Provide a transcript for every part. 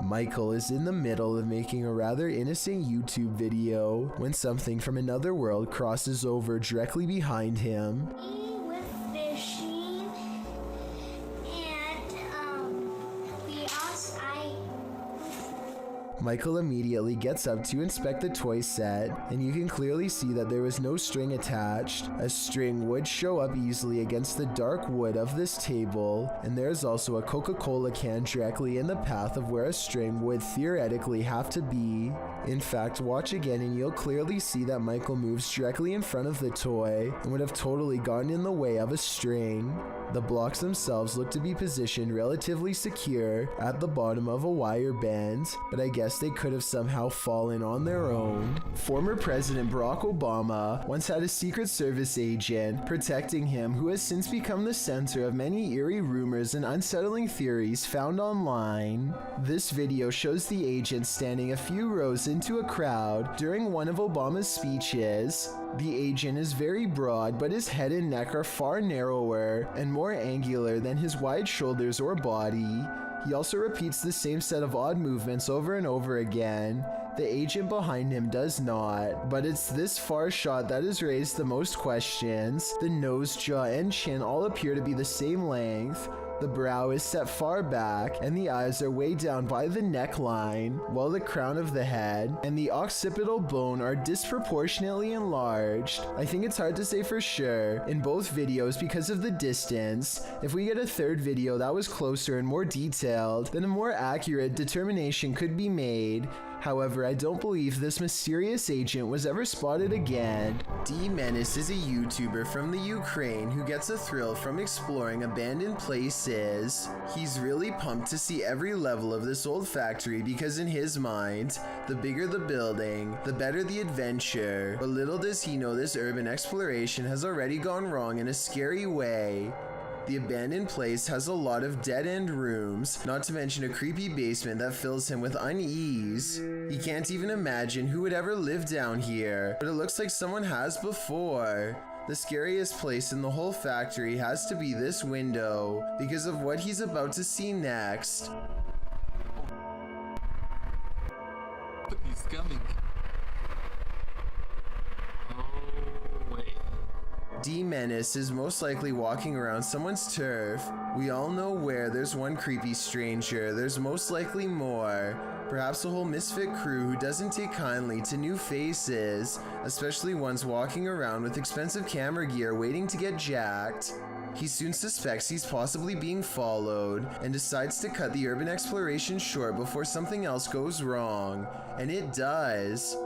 Michael is in the middle of making a rather innocent YouTube video when something from another world crosses over directly behind him. With fishing and the outside. Michael immediately gets up to inspect the toy set, and you can clearly see that there was no string attached. A string would show up easily against the dark wood of this table, and there's also a Coca-Cola can directly in the path of where a string would theoretically have to be. In fact, watch again and you'll clearly see that Michael moves directly in front of the toy and would have totally gotten in the way of a string. The blocks themselves look to be positioned relatively secure at the bottom of a wire band, but I guess they could have somehow fallen on their own. Former President Barack Obama once had a Secret Service agent protecting him who has since become the center of many eerie rumors and unsettling theories found online. This video shows the agent standing a few rows into a crowd during one of Obama's speeches. The agent is very broad, but his head and neck are far narrower and more angular than his wide shoulders or body. He also repeats the same set of odd movements over and over again. The agent behind him does not, but it's this far shot that has raised the most questions. The nose, jaw, and chin all appear to be the same length. The brow is set far back, and the eyes are way down by the neckline, while the crown of the head and the occipital bone are disproportionately enlarged. I think it's hard to say for sure in both videos because of the distance. If we get a third video that was closer and more detailed, then a more accurate determination could be made. However, I don't believe this mysterious agent was ever spotted again. D-Menace is a YouTuber from the Ukraine who gets a thrill from exploring abandoned places. He's really pumped to see every level of this old factory because in his mind, the bigger the building, the better the adventure. But little does he know this urban exploration has already gone wrong in a scary way. The abandoned place has a lot of dead-end rooms, not to mention a creepy basement that fills him with unease. He can't even imagine who would ever live down here, but it looks like someone has before. The scariest place in the whole factory has to be this window, because of what he's about to see next. He's coming. D-Menace is most likely walking around someone's turf. We all know where there's one creepy stranger, there's most likely more. Perhaps a whole misfit crew who doesn't take kindly to new faces, especially ones walking around with expensive camera gear waiting to get jacked. He soon suspects he's possibly being followed and decides to cut the urban exploration short before something else goes wrong. And it does.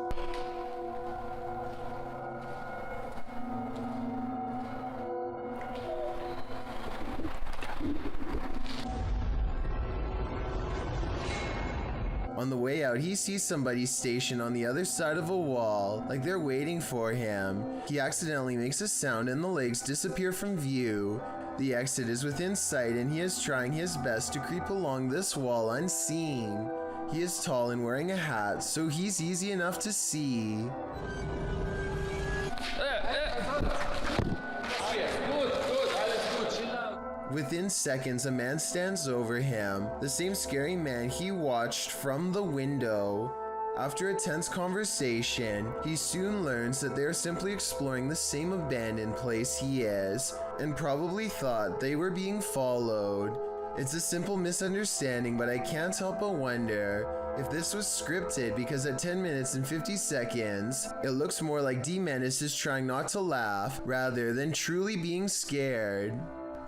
On the way out, he sees somebody stationed on the other side of a wall, like they're waiting for him. He accidentally makes a sound and the legs disappear from view. The exit is within sight and he is trying his best to creep along this wall unseen. He is tall and wearing a hat, so he's easy enough to see. Within seconds, a man stands over him, the same scary man he watched from the window. After a tense conversation, he soon learns that they are simply exploring the same abandoned place he is, and probably thought they were being followed. It's a simple misunderstanding, but I can't help but wonder if this was scripted, because at 10 minutes and 50 seconds, it looks more like D-Menace is trying not to laugh rather than truly being scared.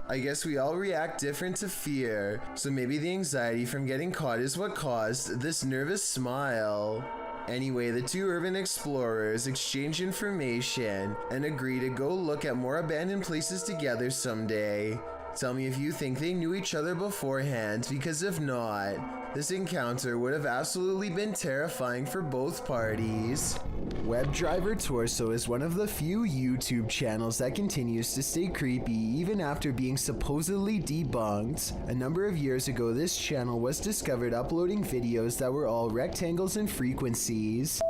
I guess we all react different to fear, so maybe the anxiety from getting caught is what caused this nervous smile. Anyway, the two urban explorers exchange information and agree to go look at more abandoned places together someday. Tell me if you think they knew each other beforehand, because if not, this encounter would have absolutely been terrifying for both parties. Webdriver Torso is one of the few YouTube channels that continues to stay creepy even after being supposedly debunked. A number of years ago, this channel was discovered uploading videos that were all rectangles and frequencies.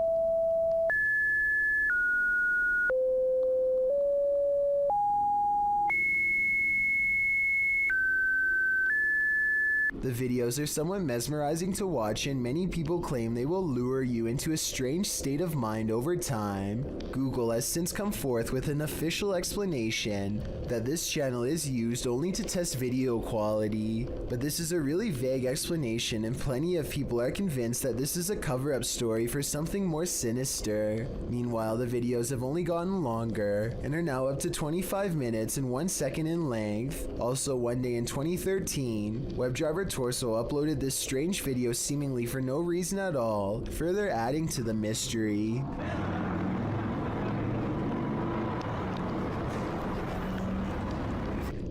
The videos are somewhat mesmerizing to watch, and many people claim they will lure you into a strange state of mind over time. Google has since come forth with an official explanation that this channel is used only to test video quality, but this is a really vague explanation, and plenty of people are convinced that this is a cover-up story for something more sinister. Meanwhile, the videos have only gotten longer and are now up to 25 minutes and 1 second in length. Also, one day in 2013, Webdriver Torso uploaded this strange video seemingly for no reason at all, further adding to the mystery.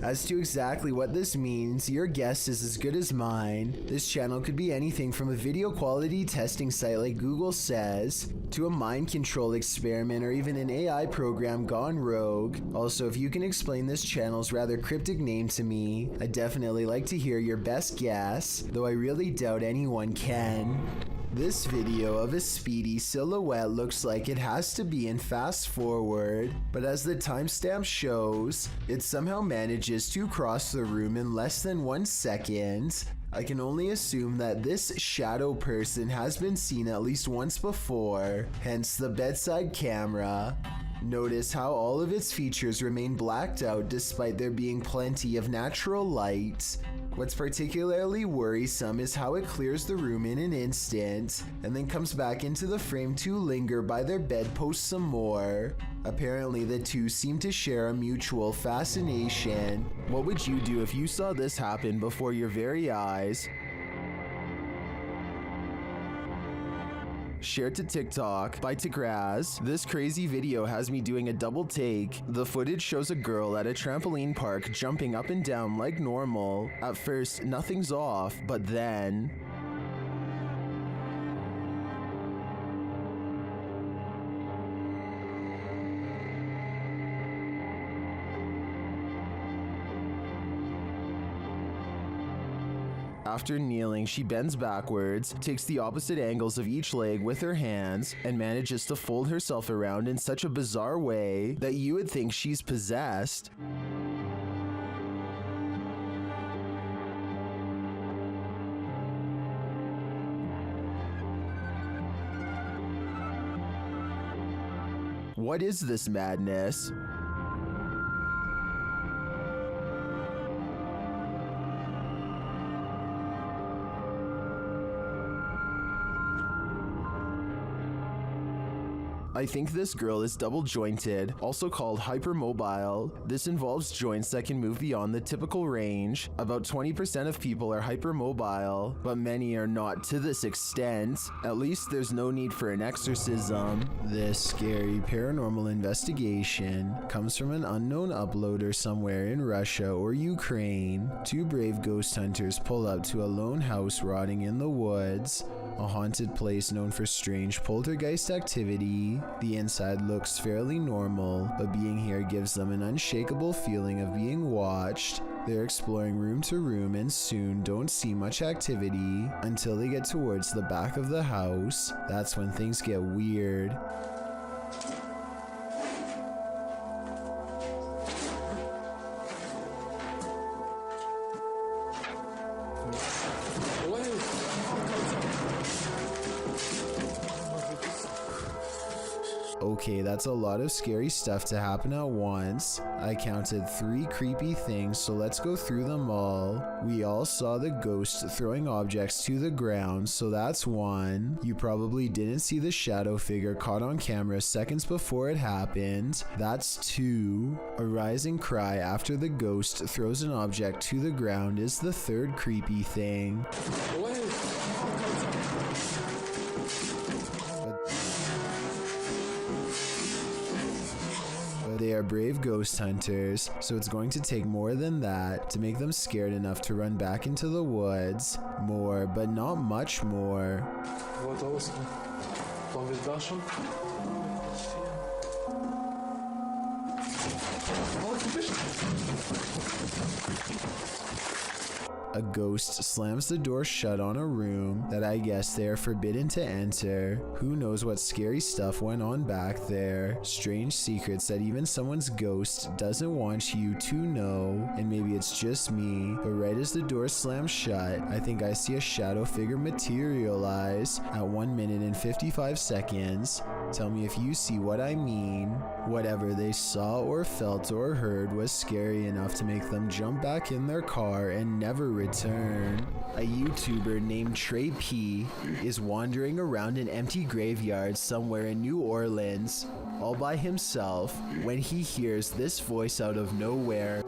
As to exactly what this means, your guess is as good as mine. This channel could be anything from a video quality testing site like Google says, to a mind control experiment, or even an AI program gone rogue. Also, if you can explain this channel's rather cryptic name to me, I'd definitely like to hear your best guess, though I really doubt anyone can. This video of a speedy silhouette looks like it has to be in fast forward, but as the timestamp shows, it somehow manages to cross the room in less than 1 second. I can only assume that this shadow person has been seen at least once before, hence the bedside camera. Notice how all of its features remain blacked out despite there being plenty of natural light. What's particularly worrisome is how it clears the room in an instant and then comes back into the frame to linger by their bedpost some more. Apparently the two seem to share a mutual fascination. What would you do if you saw this happen before your very eyes? Shared to TikTok by Tigraz. This crazy video has me doing a double take. The footage shows a girl at a trampoline park jumping up and down like normal. At first, nothing's off, but then... After kneeling, she bends backwards, takes the opposite angles of each leg with her hands, and manages to fold herself around in such a bizarre way that you would think she's possessed. What is this madness? I think this girl is double jointed, also called hypermobile. This involves joints that can move beyond the typical range. About 20% of people are hypermobile, but many are not to this extent. At least there's no need for an exorcism. This scary paranormal investigation comes from an unknown uploader somewhere in Russia or Ukraine. Two brave ghost hunters pull up to a lone house rotting in the woods, a haunted place known for strange poltergeist activity. The inside looks fairly normal, but being here gives them an unshakable feeling of being watched. They're exploring room to room and soon don't see much activity until they get towards the back of the house. That's when things get weird. Okay, that's a lot of scary stuff to happen at once. I counted 3 creepy things, so let's go through them all. We all saw the ghost throwing objects to the ground, so that's 1. You probably didn't see the shadow figure caught on camera seconds before it happened. That's 2. A rising cry after the ghost throws an object to the ground is the 3rd creepy thing. They are brave ghost hunters, so it's going to take more than that to make them scared enough to run back into the woods. More, but not much more. A ghost slams the door shut on a room that I guess they are forbidden to enter. Who knows what scary stuff went on back there. Strange secrets that even someone's ghost doesn't want you to know. And maybe it's just me, but right as the door slams shut, I think I see a shadow figure materialize at 1 minute and 55 seconds. Tell me if you see what I mean. Whatever they saw or felt or heard was scary enough to make them jump back in their car and never return. A YouTuber named Trey P is wandering around an empty graveyard somewhere in New Orleans all by himself when he hears this voice out of nowhere.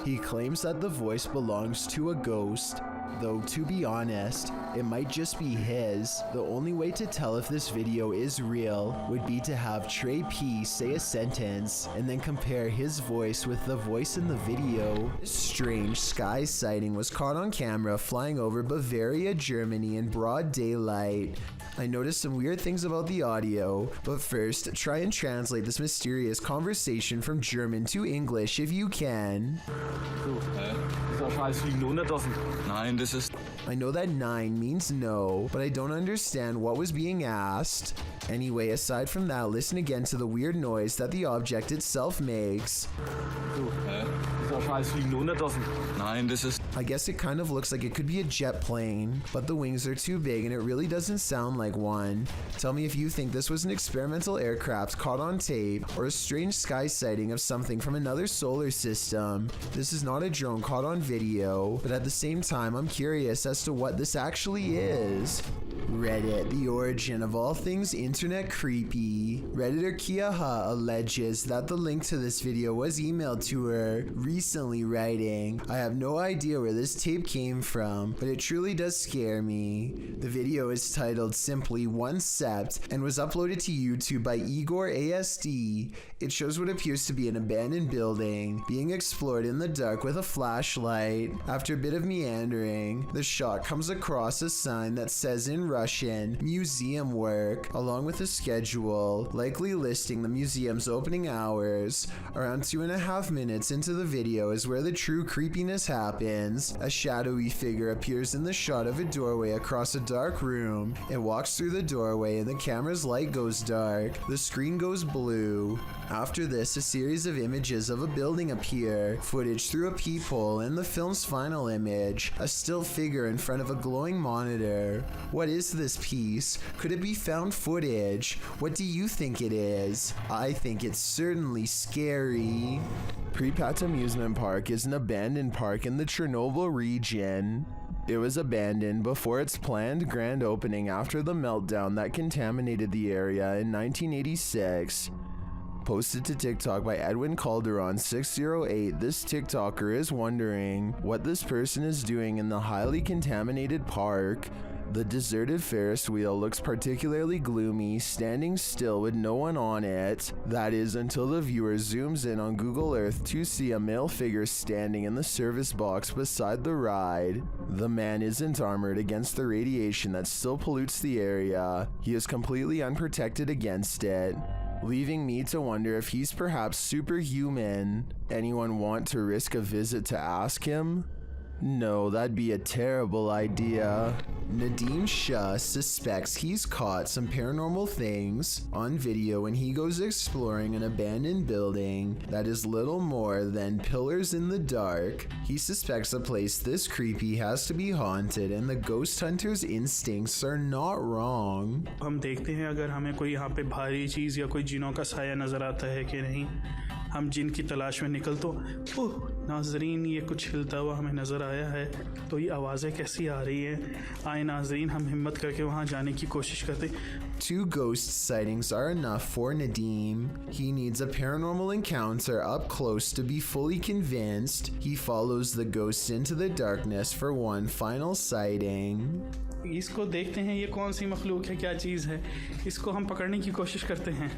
He claims that the voice belongs to a ghost, though to be honest, it might just be his. The only way to tell if this video is real would be to have Trey P say a sentence and then compare his voice with the voice in the video. This strange sky sighting was caught on camera flying over Bavaria, Germany in broad daylight. I noticed some weird things about the audio, but first, try and translate this mysterious conversation from German to English if you can. Nein, das ist... I know that 9 means no, but I don't understand what was being asked. Anyway, aside from that, listen again to the weird noise that the object itself makes. Nein, das ist... I guess it kind of looks like it could be a jet plane, but the wings are too big and it really doesn't sound like one. Tell me if you think this was an experimental aircraft caught on tape or a strange sky sighting of something from another solar system. This is not a drone caught on video, but at the same time, I'm curious as to what this actually is. Reddit, the origin of all things internet creepy. Redditor Kiaha alleges that the link to this video was emailed to her recently, writing, I have no idea where this tape came from, but it truly does scare me. The video is titled simply One Sept and was uploaded to YouTube by Igor ASD. It shows what appears to be an abandoned building being explored in the dark with a flashlight. After a bit of meandering, the shot comes across a sign that says in Russian, museum work, along with a schedule, likely listing the museum's opening hours. Around 2.5 minutes into the video is where the true creepiness happens. A shadowy figure appears in the shot of a doorway across a dark room. It walks through the doorway and the camera's light goes dark. The screen goes blue. After this, a series of images of a building appear, footage through a peephole, and the film's final image, a still figure in front of a glowing monitor. What is this piece? Could it be found footage? What do you think it is? I think it's certainly scary. Pripyat Amusement Park is an abandoned park in the Chernobyl region. It was abandoned before its planned grand opening after the meltdown that contaminated the area in 1986. Posted to TikTok by Edwin Calderon 608, this TikToker is wondering what this person is doing in the highly contaminated park. The deserted Ferris wheel looks particularly gloomy, standing still with no one on it. That is until the viewer zooms in on Google Earth to see a male figure standing in the service box beside the ride. The man isn't armored against the radiation that still pollutes the area. He is completely unprotected against it, leaving me to wonder if he's perhaps superhuman. Anyone want to risk a visit to ask him? No, that'd be a terrible idea. Nadeem Shah suspects he's caught some paranormal things on video when he goes exploring an abandoned building that is little more than pillars in the dark. He suspects a place this creepy has to be haunted, and the ghost hunter's instincts are not wrong. हम देखते हैं अगर हमें कोई यहाँ पे भारी चीज़ या कोई जिनों का साया नज़र आता है कि नहीं। हम जिन की तलाश में निकल तो ओह नाजरीन, ये कुछ हिलता हुआ हमें नज़र आया है, तो ये आवाज़ें कैसी आ रही हैं। आए नाजरीन, हम हिम्मत करके वहाँ जाने की कोशिश करते। 2 ghost sightings are enough for Nadeem. He needs a paranormal encounter up close to be fully convinced. He follows the ghost into the darkness for one final sighting. इसको देखते हैं ये कौन सी मखलूक है, क्या चीज़ है। इसको हम पकड़ने की कोशिश करते हैं।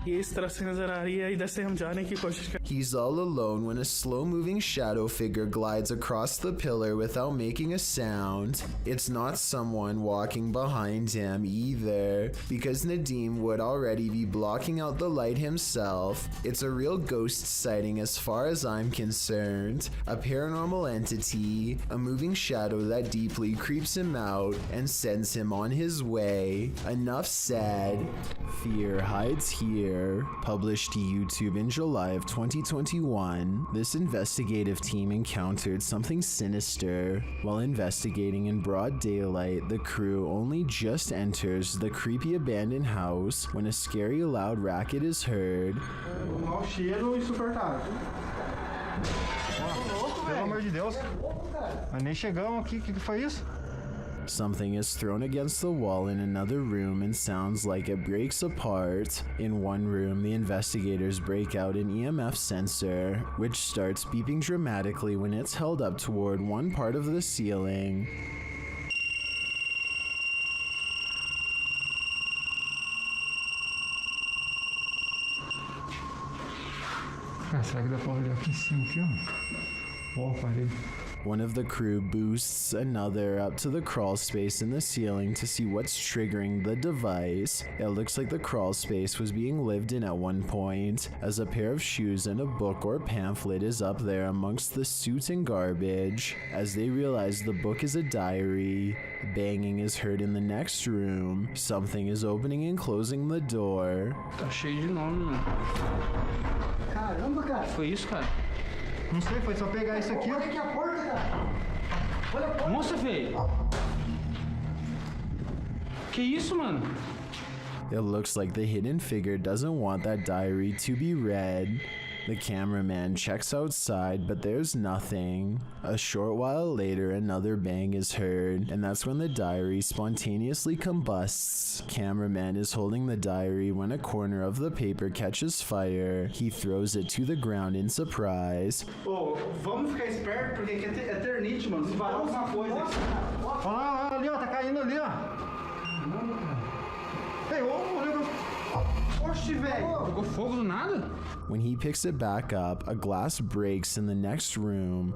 ये इस तरफ से नज़र आ रही है, इधर से हम जाने की कोशिश कर He's all alone when a slow-moving shadow figure glides across the pillar without making a sound. It's not someone walking behind him either, because Nadim would already be blocking out the light himself. It's a real ghost sighting as far as I'm concerned. A paranormal entity, a moving shadow that deeply creeps him out and sends him on his way. Enough said. Fear Hides Here, published to YouTube in July of 2021, this investigative team encountered something sinister. While investigating in broad daylight, the crew only just enters the creepy abandoned house when a scary loud racket is heard. Mau cheiro insuportável. Pelo amor de Deus. Mas nem chegamos aqui, o que foi isso? Something is thrown against the wall in another room and sounds like it breaks apart. In one room, the investigators break out an EMF sensor, which starts beeping dramatically when it's held up toward one part of the ceiling. Ah, será que dá pra olhar aqui em cima, aqui, ó? Ó, parede. One of the crew boosts another up to the crawl space in the ceiling to see what's triggering the device. It looks like the crawl space was being lived in at one point, as a pair of shoes and a book or pamphlet is up there amongst the soot and garbage. As they realize the book is a diary, banging is heard in the next room. Something is opening and closing the door. Tá cheio de nome, mano. Caramba, cara. Foi isso, cara? Não sei, foi só pegar isso aqui. Olha aqui a porta, cara. Olha a porta. Nossa, velho! Que isso, mano? It looks like the hidden figure doesn't want that diary to be read. The cameraman checks outside, but there's nothing. A short while later, another bang is heard, and that's when the diary spontaneously combusts. Cameraman is holding the diary when a corner of the paper catches fire. He throws it to the ground in surprise. Ô, vamos ficar esperto, porque aqui é eternite, mano. Se varar alguma coisa. Olha lá, ali, ó, tá caindo ali, ó. Ei, ô, negócio. Oxi, velho. Pegou fogo do nada? When he picks it back up, a glass breaks in the next room.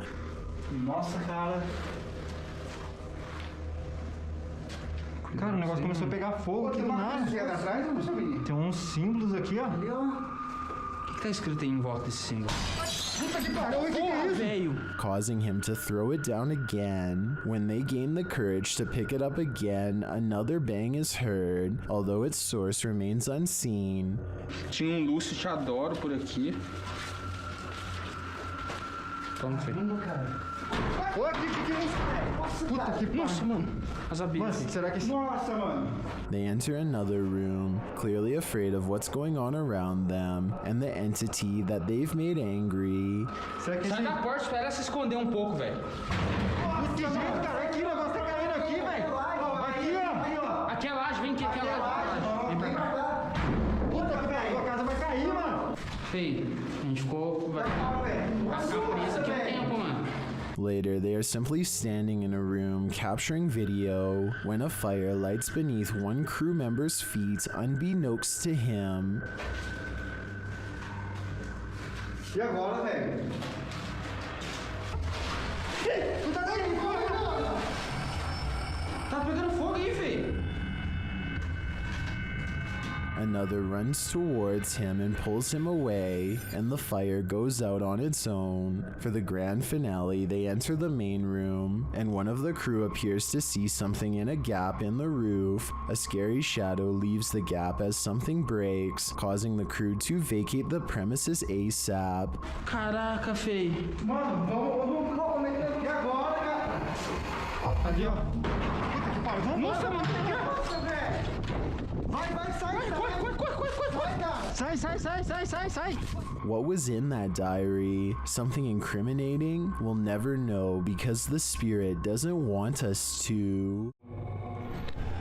Nossa, cara. Cara, o negócio começou a pegar fogo aqui do nada. Atrás, eu não sabia. Tem uns símbolos aqui, ó. Ali, ó. O que tá escrito aí em volta desse símbolo? Puta que pariu, o que é isso? Velho! Causing him to throw it down again. When they gain the courage to pick it up again, another bang is heard, although its source remains unseen. Tinha um Lúcio Te Adoro por aqui. Toma, filho. Olha aqui, que é isso? Puta que pariu. Nossa, mano. As abelhas. Mano, será que esse... Nossa, mano. They enter another room, clearly afraid of what's going on around them and the entity that they've made angry. Será que esse... Sai da porta, espera ela se esconder um pouco, velho. Que jeito, cara. Aqui, o negócio tá caindo aqui, velho. Aqui, ó. Aqui é laje, vem aqui, aqui é laje. Vem pra cá. Puta que pariu, a casa vai cair, mano. Feio, a gente ficou... Vai ficar preso aqui um tempo, mano. Later, they are simply standing in a room capturing video when a fire lights beneath one crew member's feet unbeknownst to him. E agora, velho? Tá pegando fogo aí, feio. Another runs towards him and pulls him away, and the fire goes out on its own. For the grand finale, they enter the main room, and one of the crew appears to see something in a gap in the roof. A scary shadow leaves the gap as something breaks, causing the crew to vacate the premises ASAP. Caraca, feio. Mano, vamos como é que é? E agora, cara? Ali, ó. Puta que pariu. Vamos. Nossa, mano. Nossa, velho. Vai, sai. Corre. Vai, cara. Sai. What was in that diary? Something incriminating? We'll never know because the spirit doesn't want us to.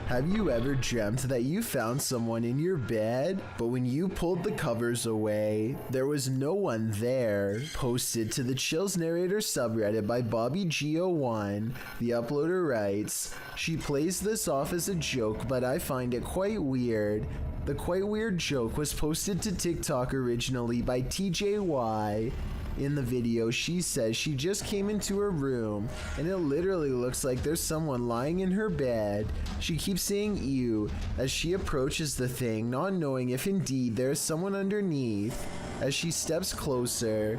Have you ever dreamt that you found someone in your bed, but when you pulled the covers away, there was no one there? Posted to the Chills Narrator subreddit by BobbyGO1, the uploader writes, "She plays this off as a joke, but I find it quite weird. The quite weird joke was posted to TikTok originally by TJY. In the video, she says she just came into her room and it literally looks like there's someone lying in her bed. She keeps saying ew as she approaches the thing, not knowing if indeed there is someone underneath. As she steps closer,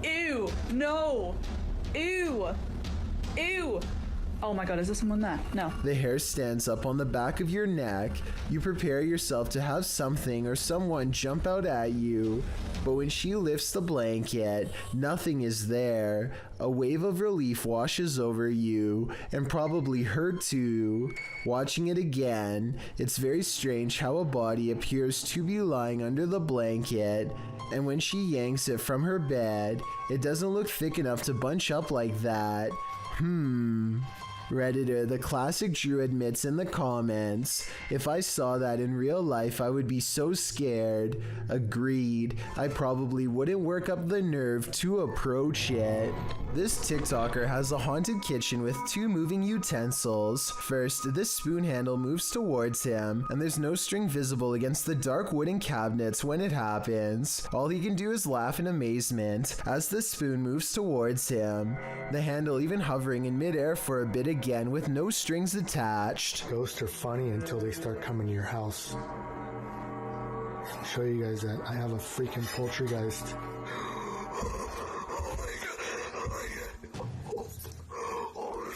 ew, no, ew, ew. Oh my god, is there someone there? No. the hair stands up on the back of your neck. You prepare yourself to have something or someone jump out at you, but when she lifts the blanket, nothing is there. A wave of relief washes over you, and probably her too. Watching it again, it's very strange how a body appears to be lying under the blanket, and when she yanks it from her bed, it doesn't look thick enough to bunch up like that. Redditor, the classic Drew, admits in the comments, if I saw that in real life, I would be so scared. Agreed. I probably wouldn't work up the nerve to approach it. This TikToker has a haunted kitchen with 2 moving utensils. First, this spoon handle moves towards him, and there's no string visible against the dark wooden cabinets when it happens. All he can do is laugh in amazement as the spoon moves towards him, the handle even hovering in midair for a bit again with no strings attached. Ghosts are funny until they start coming to your house. I'll show you guys that I have a freaking poltergeist.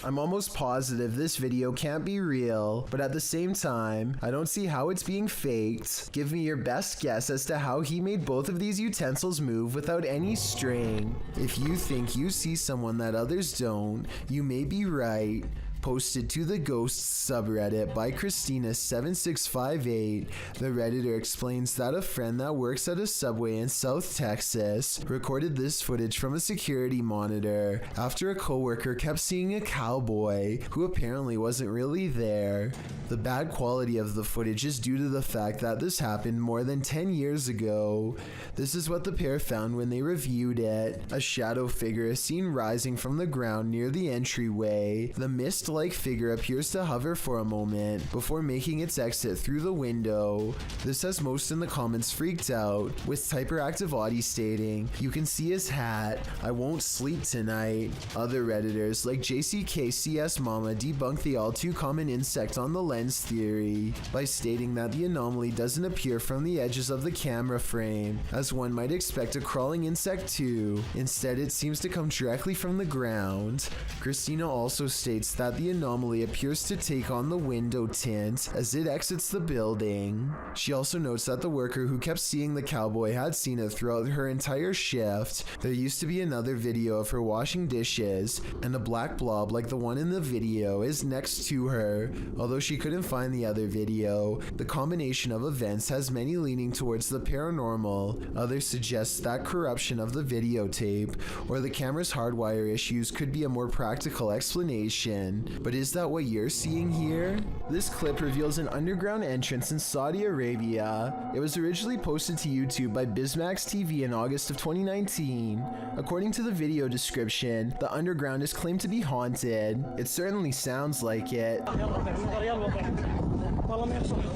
I'm almost positive this video can't be real, but at the same time, I don't see how it's being faked. Give me your best guess as to how he made both of these utensils move without any string. If you think you see someone that others don't, you may be right. Posted to the Ghosts subreddit by Christina7658, the Redditor explains that a friend that works at a Subway in South Texas recorded this footage from a security monitor after a coworker kept seeing a cowboy who apparently wasn't really there. The bad quality of the footage is due to the fact that this happened more than 10 years ago. This is what the pair found when they reviewed it. A shadow figure is seen rising from the ground near the entryway. The mist-like figure appears to hover for a moment before making its exit through the window. This has most in the comments freaked out, with Hyperactive Audie stating, "You can see his hat. I won't sleep tonight." Other Redditors like JCKCS Mama debunk the all too common insect on the lens theory by stating that the anomaly doesn't appear from the edges of the camera frame, as one might expect a crawling insect to. Instead, it seems to come directly from the ground. Christina also states that the anomaly appears to take on the window tint as it exits the building. She also notes that the worker who kept seeing the cowboy had seen it throughout her entire shift. There used to be another video of her washing dishes, and a black blob like the one in the video is next to her. Although she couldn't find the other video, the combination of events has many leaning towards the paranormal. Others suggest that corruption of the videotape or the camera's hardwire issues could be a more practical explanation. But is that what you're seeing here? This clip reveals an underground entrance in Saudi Arabia. It was originally posted to YouTube by Bismax TV in August of 2019. According to the video description, the underground is claimed to be haunted. It certainly sounds like it.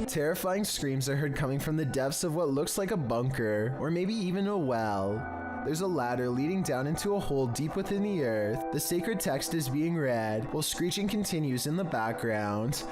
Terrifying screams are heard coming from the depths of what looks like a bunker, or maybe even a well. There's a ladder leading down into a hole deep within the earth. The sacred text is being read, while screeching continues in the background.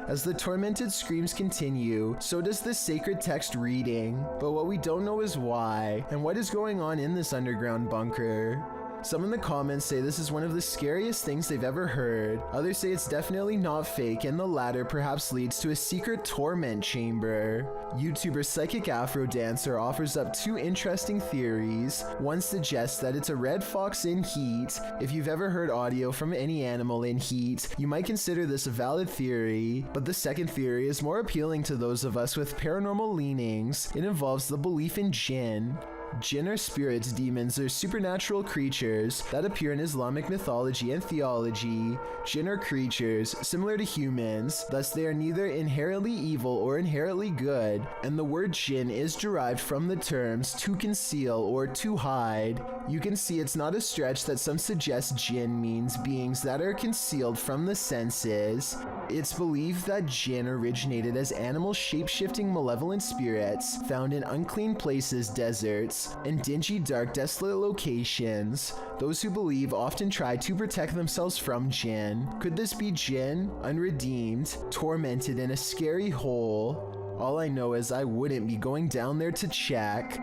As the tormented screams continue, so does the sacred text reading. But what we don't know is why, and what is going on in this underground bunker. Some in the comments say this is one of the scariest things they've ever heard. Others say it's definitely not fake, and the latter perhaps leads to a secret torment chamber. YouTuber Psychic Afro Dancer offers up 2 interesting theories. One suggests that it's a red fox in heat. If you've ever heard audio from any animal in heat, you might consider this a valid theory. But the second theory is more appealing to those of us with paranormal leanings. It involves the belief in jinn. Jinn are spirits, demons, or supernatural creatures that appear in Islamic mythology and theology. Jinn are creatures similar to humans, thus they are neither inherently evil or inherently good, and the word jinn is derived from the terms to conceal or to hide. You can see it's not a stretch that some suggest jinn means beings that are concealed from the senses. It's believed that jinn originated as animal shape-shifting malevolent spirits found in unclean places, deserts, and dingy, dark, desolate locations. Those who believe often try to protect themselves from jinn. Could this be jinn, unredeemed, tormented in a scary hole? All I know is I wouldn't be going down there to check.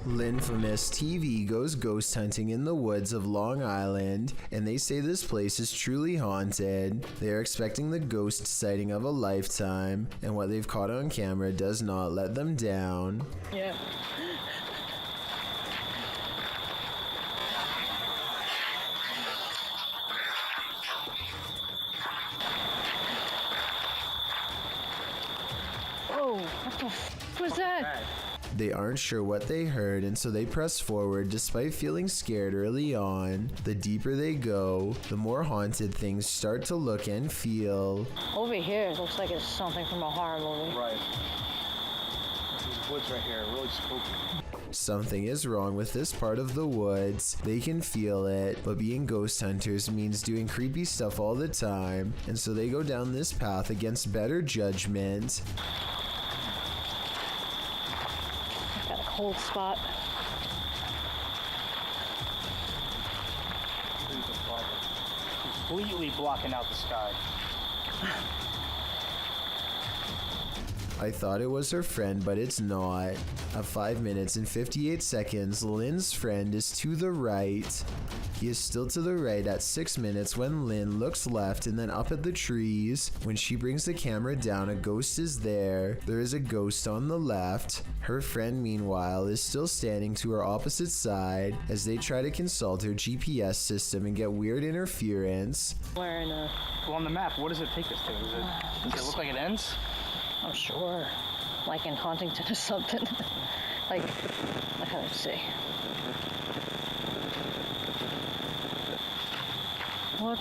Linfamous TV goes ghost hunting in the woods of Long Island, and they say this place is truly haunted. They are expecting the ghost sighting of a lifetime, and what they've caught on camera does not let them down. Yeah. Oh, what the f was that? They aren't sure what they heard, and so they press forward despite feeling scared early on. The deeper they go, the more haunted things start to look and feel. Over here, it looks like it's something from a horror movie. Right. These woods right here are really spooky. Something is wrong with this part of the woods. They can feel it, but being ghost hunters means doing creepy stuff all the time, and so they go down this path against better judgment. Got a cold spot. Completely blocking out the sky. I thought it was her friend, but it's not. At 5 minutes and 58 seconds, Lynn's friend is to the right. He is still to the right at 6 minutes when Lynn looks left and then up at the trees. When she brings the camera down, a ghost is there. There is a ghost on the left. Her friend, meanwhile, is still standing to her opposite side as they try to consult her GPS system and get weird interference. We're in a... Well, on the map, what does it take us to? Does it look like it ends? I'm sure. Like in Huntington or something. Like, let's see. What?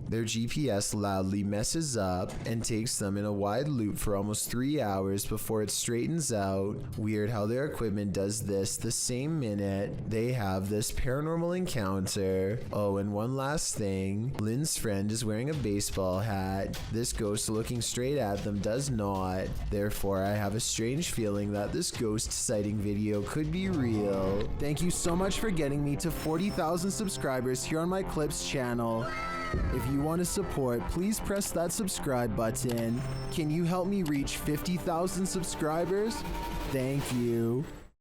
Their GPS loudly messes up and takes them in a wide loop for almost 3 hours before it straightens out. Weird how their equipment does this the same minute they have this paranormal encounter. Oh, and one last thing. Lynn's friend is wearing a baseball hat. This ghost looking straight at them does not. Therefore, I have a strange feeling that this ghost sighting video could be real. Thank you so much for getting me to 40,000 subscribers here on my Clips channel. If you want to support, please press that subscribe button. Can you help me reach 50,000 subscribers? Thank you.